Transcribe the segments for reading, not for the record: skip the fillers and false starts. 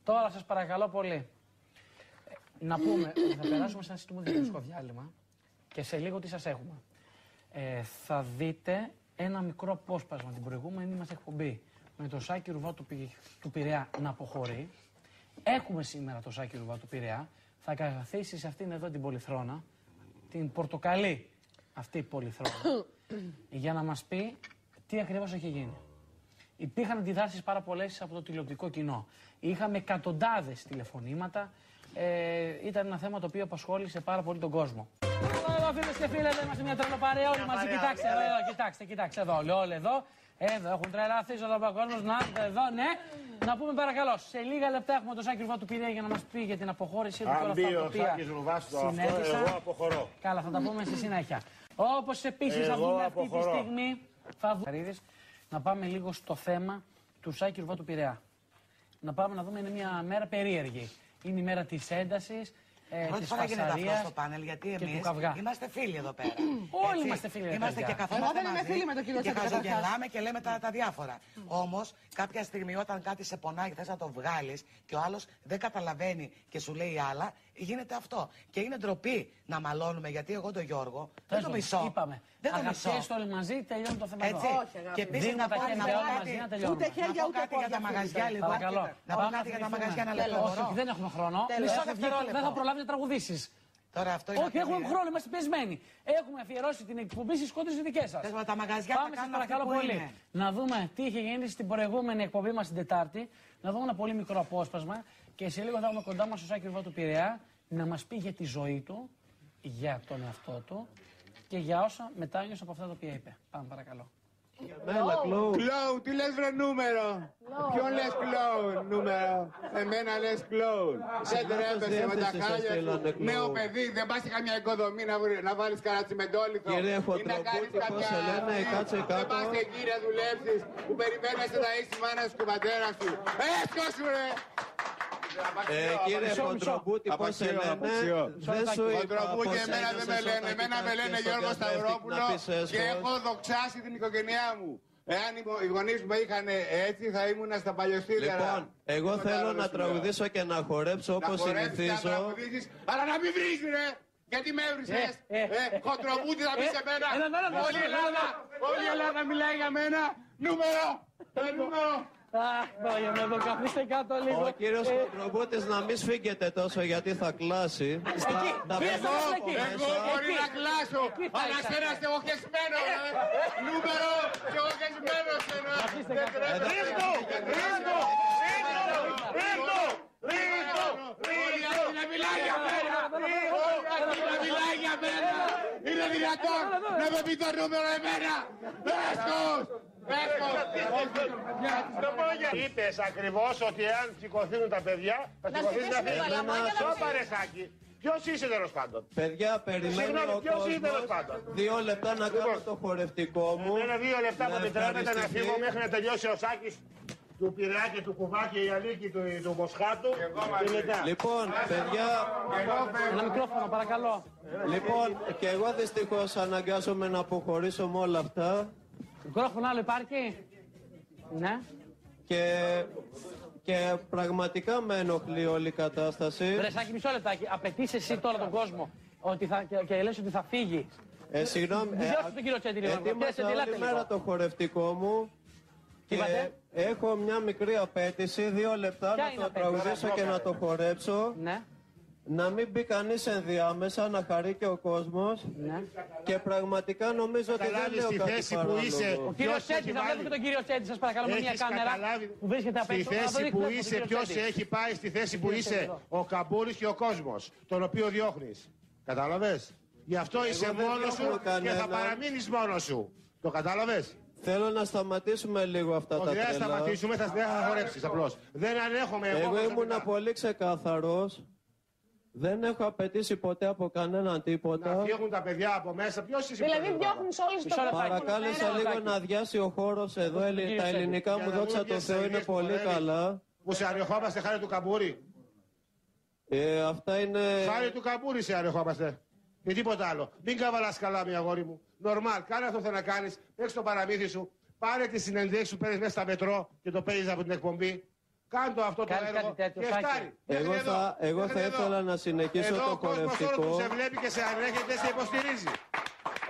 Τώρα σας παρακαλώ πολύ. Να πούμε ότι θα περάσουμε σε ένα σύντομο διαφημιστικό διάλειμμα και σε λίγο τι σας έχουμε. Θα δείτε ένα μικρό απόσπασμα την προηγούμενη μας εκπομπή με το Σάκη Ρουβά του Πειραιά να αποχωρεί. Έχουμε σήμερα το Σάκη Ρουβά του Πειραιά. Θα καθίσει σε αυτήν εδώ την πολυθρόνα, την πορτοκαλί αυτή η πολυθρόνα, για να μας πει τι ακριβώς έχει γίνει. Υπήρχαν αντιδράσεις πάρα πολλές από το τηλεοπτικό κοινό. Είχαμε εκατοντάδες τηλεφωνήματα. Ήταν ένα θέμα το οποίο απασχόλησε πάρα πολύ τον κόσμο. Εδώ φίλες και φίλοι, εδώ είμαστε μια τρελοπαρέα όλοι μαζί. Κοιτάξτε εδώ, κοιτάξτε εδώ. Όλοι εδώ. Εδώ έχουν τρελαθεί εδώ ο κόσμος. Να εδώ, ναι. Να πούμε παρακαλώ, σε λίγα λεπτά έχουμε τον Σάκη Ρουβά του Πειραιά για να μας πει για την αποχώρησή του και όλα αυτά τα οποία συνέβησαν. Εγώ αποχωρώ. Καλά, θα τα πούμε στη συνέχεια. Όπως επίσης θα δούμε αυτή τη στιγμή. Να πάμε λίγο στο θέμα του Σάκη Ρουβά του Πειραιά. Να πάμε να δούμε, είναι μια μέρα περίεργη. Είναι η μέρα της έντασης, Πρώτη φορά γίνεται αυτό στο πάνελ, γιατί εμείς είμαστε φίλοι εδώ πέρα. Όλοι είμαστε φίλοι. Είμαστε και καθόμαστε μαζί και χαζογελάμε και λέμε τα διάφορα. Όμως κάποια στιγμή όταν κάτι σε πονάει και θες να το βγάλεις και ο άλλος δεν καταλαβαίνει και σου λέει άλλα, γίνεται αυτό. Και είναι ντροπή να μαλώνουμε, γιατί εγώ τον Γιώργο δεν το μισώ. Είπαμε. Δεν το μισώ. Αγαθές όλοι μαζί, τελειώνει το θέμα. Έτσι. Και επίσης να πω κάτι για τα μαγαζιά λίγο. Να πω κάτι για τα μαγαζιά να λέω. Όχι, δεν έχουμε χρόνο. Δεν θα προλάβει να τραγουδήσεις. Τώρα αυτό είναι. Όχι, έχουμε χρόνο, είμαστε πεσμένοι. Έχουμε αφιερώσει την εκπομπή στις κόντρες δικές σας. Τα μαγαζιά πάμε σας παρακαλώ πολύ. Να δούμε τι είχε γίνει στην προηγούμενη εκπομπή μας την Τετάρτη. Να δούμε ένα πολύ μικρό απόσπασμα. Και σε λίγο θα έχουμε κοντά μας τον Σάκη Ρουβά του Πειραιά να μας πει για τη ζωή του, για τον εαυτό του και για όσα μετάνιωσε από αυτά τα οποία είπε. Πάμε παρακαλώ. Κλόουν, τι λες βρε νούμερο? Ποιον λες κλόουν νούμερο? Εμένα λες κλόουν. Σε τρέπεσαι με τα χάλια σου. Νέο παιδί, δεν πας σε καμιά οικοδομή να βάλεις κανένα τσιμεντόλιθο ή να κάνεις κάποια... Δεν πας εκεί να δουλέψεις που περιμένεις να είσαι η μάνα σου και ο πατέρας σου. Έσκω σου ρε! Κύριε Κοντρομπούτη, πώς σε λένε? Δεν σου είπα Κοντρομπούτη, εμένα δεν με λένε. Εμένα με λένε Γιώργο Σταυρόπουλο και έχω δοξάσει την οικογένειά μου. Εάν οι γονείς μου είχαν έτσι, θα ήμουν στα παλιοστήλια. Λοιπόν, εγώ θέλω να τραγουδήσω και να χορέψω όπως συνηθίζω. Αλλά να μην βρεις ρε! Γιατί με έβρισες? Κοντρομπούτη θα πεις σε μένα. Όλη η Ελλάδα μιλάει για μένα. Νούμερο! Νούμερο! Καθίστε κάτω λίγο. Ο κύριος Κοντρομπούτης να μην σφίγγεται τόσο γιατί θα κλάσει. Εγώ μπορεί να κλάσω, αλλά σένα στεγοχεσμένο. Νούμερο στεγοχεσμένος ένα. Ρίχτω! Ρίχτω! Ρίχτω! Ρίχτω! Όλη αυτή να μιλάει για μένα. Όλη αυτή να μιλάει για μένα. Είναι δυνατόν να με πει το νούμερο εμένα. Έσκος! Είπες ακριβώς ότι αν σηκωθούν τα παιδιά θα σηκωθείς να φύγεις. Σώπα ρε Σάκη. Ποιος είσαι τέλος πάντων? Παιδιά, περιμένω ο κόσμος 2 λεπτά να κάνω το χορευτικό μου. Εμένα 2 λεπτά που επιτρέπεται να φύγω μέχρι να τελειώσει ο Σάκης του Πειραιά και του Κουβά και η Αλίκη του Μοσχάτου. Λοιπόν, παιδιά... Ένα μικρόφωνο παρακαλώ. Λοιπόν, και εγώ δυστυχώς αναγκάζομαι να αποχωρήσω με όλα αυτά. Μικρόφωνο άλλο υπάρχει? Ναι. Και πραγματικά με ενοχλεί όλη η κατάσταση. Ρε Σάκη, μισό λεπτάκι. Απαιτείς εσύ τώρα τον κόσμο και λες ότι θα φύγει. Συγγνώμη. Διώξτε τον κύριο Τσέντη λίγο. Ετοίμασα όλη μέρα το χορευτικό μου. Και έχω μια μικρή απέτηση, 2 λεπτά να το τραγουδήσω και να το χορέψω. Ναι. Να μην μπει κανείς ενδιάμεσα, να χαρεί και ο κόσμος. Ναι. Και πραγματικά νομίζω ότι δεν λέω κάτι παράλογο. Ο κύριος Τσέντη, θα βλέπω και τον κύριο Τσέντη, σας παρακαλώ, με μια κάμερα που βρίσκεται απ' έξω. Στη θέση που είσαι, ποιος έχει πάει στη θέση που είσαι? Ο Καμπούρης και ο κόσμος, τον οποίο διώχνεις. Κατάλαβες? Γι' αυτό είσαι μόνος σου και θα παραμείνεις μόνος σου. Το κατάλαβες? Θέλω να σταματήσουμε λίγο αυτά τα τρέλα. Όχι, δεν θα σταματήσουμε, θα χορέψεις απλώς. Δεν ανέχομαι εγώ ήμουν πολύ ξεκάθαρος. Δεν έχω απαιτήσει ποτέ από κανέναν τίποτα. Να φύγουν τα παιδιά από μέσα. Ποιος είσαι? Δηλαδή διώχνεις όλους το κόσμο. Παρακάλεσα λίγο να αδειάσει ο χώρος εδώ. Τα ελληνικά μου, δόξα τω Θεώ, είναι πολύ καλά. Που σε αρεχόμαστε χάρη του Καμπούρη. Αυτά είναι... Χάρη του Καμπούρη σε αρεχόμαστε. Και τίποτα άλλο. Μην καβαλάς καλά, μια αγόρι μου. Νορμάλ, κάνε αυτό που θέλει να κάνεις. Παίξε το παραμύθι σου. Πάρε τη συνεντεύξη που παίρνεις μέσα στα μετρό και το παίζεις από την εκπομπή. Κάντο αυτό το έργο και στάρι. Εγώ θα ήθελα να συνεχίσω το χορευτικό. Εδώ ο κόσμος όλος που σε βλέπει και σε ανέχεται σε υποστηρίζει.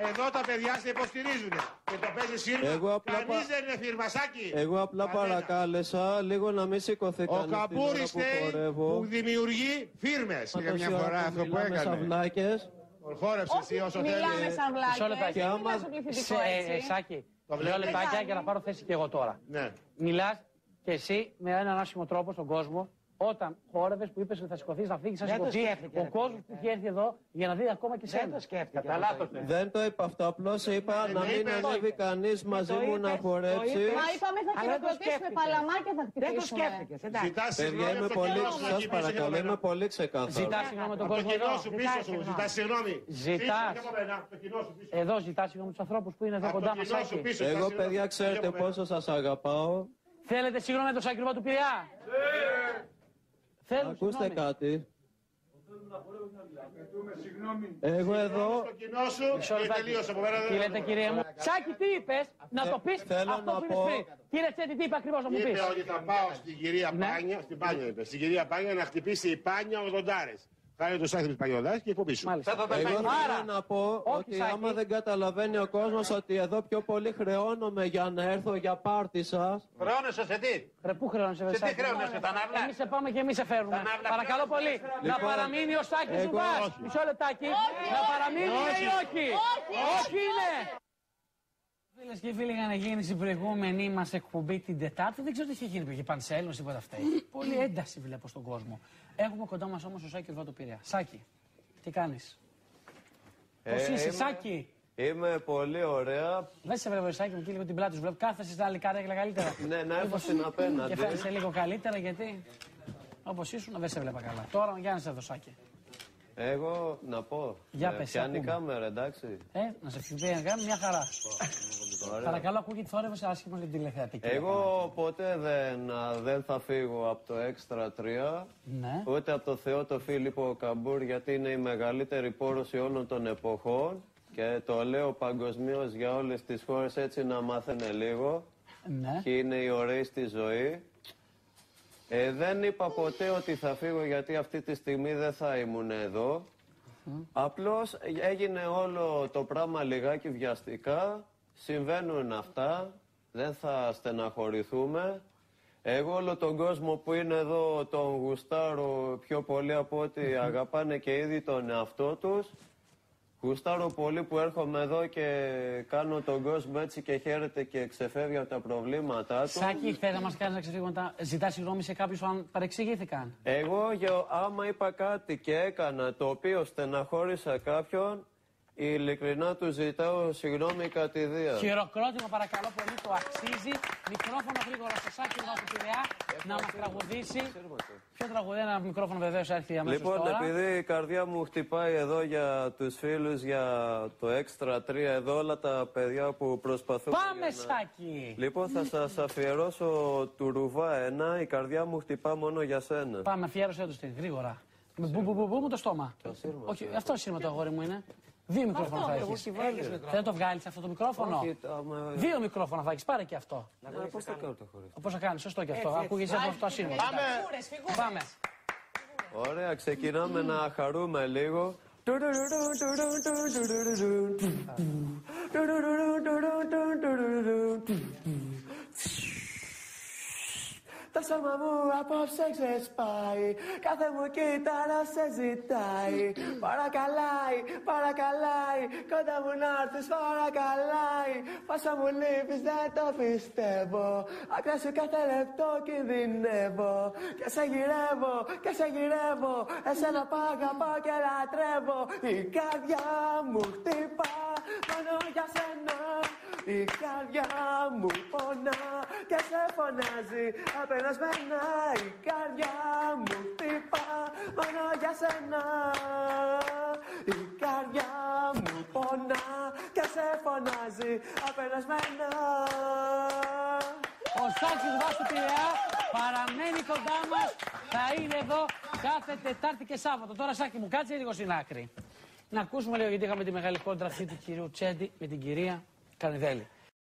Εδώ τα παιδιά σε υποστηρίζουν και το παίζει σύρμα. Κανείς δεν είναι φιρμασάκι. Εγώ απλά παρακάλεσα λίγο να μην σηκωθεί κανείς. Ο Καμπούρης που δημιουργεί φίρμες. Για μια φορά αυτό που έκανε. Χόρεψε εσύ όσο θέλεις. Μιλάμε σαν βλάκες, δεν είναι τόσο πληθυντικό έτσι. Σάκη, 2 λεπτάκια για να πάρω θέση και εγώ τώρα. Ναι. Μιλάς και εσύ με έναν άσχημο τρόπο στον κόσμο. Όταν χόρευες που είπες ότι θα σηκωθείς να φύγεις, θα σηκωθεί ο κόσμος που έχει έρθει εδώ για να δει ακόμα και σένα. Δεν το σκέφτηκε. Δεν το είπα αυτό. Απλώς είπα να μην ανέβει κανείς μαζί μου να χορέψει. Μα είπαμε θα χειροκροτήσουμε, παλαμάκια θα χτυπήσουμε. Δεν το σκέφτηκες, εντάξει. Παιδιά, σας παρακαλώ, είμαι πολύ ξεκάθαρο. Ζητάς συγγνώμη τον κόσμο εδώ. Ζητάς συγγνώμη. Εδώ ζητάς συγγνώμη τους ανθρώπους που είναι εδώ κοντά μας. Εγώ, παιδιά, ξέρετε πόσο σας αγαπάω. Θέλετε συγγνώμη τον Σάκη του Πειραιά. Ακούστε κάτι. Εγώ εδώ. Τι λέτε, κύριε μου. Σάκη, τι είπες, να το πεις αυτό που είπες πριν. Κύριε Τσέτη, τι είπε ακριβώς να μου πεις. Είπε ότι θα πάω στην κυρία Πάνια, στην Πάνια είπε, στην κυρία Πάνια να χτυπήσει η Πάνια 80. Κάνει το Σάκη Παγιωδάς και εκπομπήσω. Εγώ θέλω να πω ότι άμα δεν καταλαβαίνει ο κόσμος ότι εδώ πιο πολύ χρεώνομαι για να έρθω για πάρτι σας. Χρεώνεσαι σε τι? Πού χρεώνεσαι, σε τι χρεώνεσαι, τα ναύλα? Εμείς σε πάμε και εμείς σε φέρουμε. Παρακαλώ πολύ, να παραμείνει ο Σάκης Ζουβάς. Μισό λεπτάκι. Να παραμείνει ή όχι. Όχι είναι. Φίλες και φίλοι, είχαν γίνει στην προηγούμενη μας εκπομπή την Τετάρτη. Δεν ξέρω τι είχε γίνει, πήγε πανσέλος, τίποτα αυτά. Πολύ ένταση βλέπω στον κόσμο. Έχουμε κοντά μας όμως ο Σάκη του Πειραιά. Σάκη, τι κάνεις? Πώς είσαι, Σάκη? Είμαι πολύ ωραία. Δεν σε βλέπω, Σάκη μου, και λίγο την πλάτη σου βλέπω. Κάθεσαι στα άλλη κάρτα καλύτερα. Ναι, να έρθω στην απέναντι. Και φαίνεσαι λίγο καλύτερα γιατί όπως ήσουν δεν σε βλέπα καλά. Τώρα Γιάννης εδώ, Σάκη. Εγώ να πω. Για πες, πιάνει η κάμερα, εντάξει. Να σε πιάνει η κάμερα, μια χαρά. Παρακαλώ, ακούγεται θόρυβος άσχημος για την τηλεθεατική. Εγώ ποτέ δεν θα φύγω από το Extra 3, ναι. Ούτε από το Θεό το Φίλιππο Καμπούρ, γιατί είναι η μεγαλύτερη πόρωση όλων των εποχών και το λέω παγκοσμίως για όλες τις χώρες, έτσι να μάθαινε λίγο. Ναι. Και είναι οι ωραίοι στη ζωή. Δεν είπα ποτέ ότι θα φύγω γιατί αυτή τη στιγμή δεν θα ήμουν εδώ. Απλώς έγινε όλο το πράγμα λιγάκι βιαστικά. Συμβαίνουν αυτά. Δεν θα στεναχωρηθούμε. Εγώ όλο τον κόσμο που είναι εδώ τον γουστάρω πιο πολύ από ότι αγαπάνε και ήδη τον εαυτό τους. Γουστάρω πολύ που έρχομαι εδώ και κάνω τον κόσμο έτσι και χαίρεται και ξεφεύγει από τα προβλήματά του. Σάκη, θες να μας κάνεις να ξεφύγουμε τα... Ζητάς συγγνώμη σε κάποιους αν παρεξηγήθηκαν? Εγώ άμα είπα κάτι και έκανα το οποίο στεναχώρησα κάποιον, ειλικρινά του ζητάω συγγνώμη κατηδία. Χειροκρότημα παρακαλώ πολύ, το αξίζει. Μικρόφωνο γρήγορα στο Σάκη του Πειραιά να μας τραγουδήσει. Ποιο τραγουδί, ένα μικρόφωνο βεβαίως έρθει αμέσως λοιπόν, τώρα. επειδή η καρδιά μου χτυπάει εδώ για τους φίλους, για το Extra 3, εδώ όλα τα παιδιά που προσπαθούν. Πάμε, Σάκη! Λοιπόν, θα σας αφιερώσω του Ρουβά ένα, η καρδιά μου χτυπά μόνο για σένα. Πάμε, αφιέρωσέ του την γρήγορα. Με μπου το στόμα. Όχι, αυτό σύρμα το αγόρι μου είναι. 2 μικρόφωνα θα έχεις. Δεν το βγάλεις αυτό το μικρόφωνο? 2 μικρόφωνα θα έχεις, πάρε και αυτό. Πώς θα κάνω το χωρίς? Πώς θα κάνεις, σωστό και αυτό. Ακούγεσαι αυτό το ασύρμα. Πάμε. Ωραία, ξεκινάμε να χαρούμε λίγο. Το σώμα μου απόψε ξεσπάει, κάθε μου κύτταρα σε ζητάει. Παρακαλάει, παρακαλάει, κοντά μου να έρθεις παρακαλάει. Πόσο μου λείπεις δεν το πιστεύω, άκρα σου κάθε λεπτό κινδυνεύω. Και σε γυρεύω, και σε γυρεύω, εσένα π' αγαπάω και λατρεύω. Η καρδιά μου χτυπά μόνο για σένα. Η καρδιά μου πονά και σε φωνάζει απενασμένα. Η καρδιά μου χτυπά μόνο για σένα. Η καρδιά μου πονά και σε φωνάζει απενασμένα. Ο Σάκης του Πειραιά παραμένει κοντά μας. Θα είναι εδώ κάθε Τετάρτη και Σάββατο. Τώρα, Σάκη μου, κάτσε λίγο στην άκρη. Να ακούσουμε λίγο, γιατί είχαμε τη μεγάλη κόντρα αυτή του κυρίου Τσέντη με την κυρία Κανιδέλη.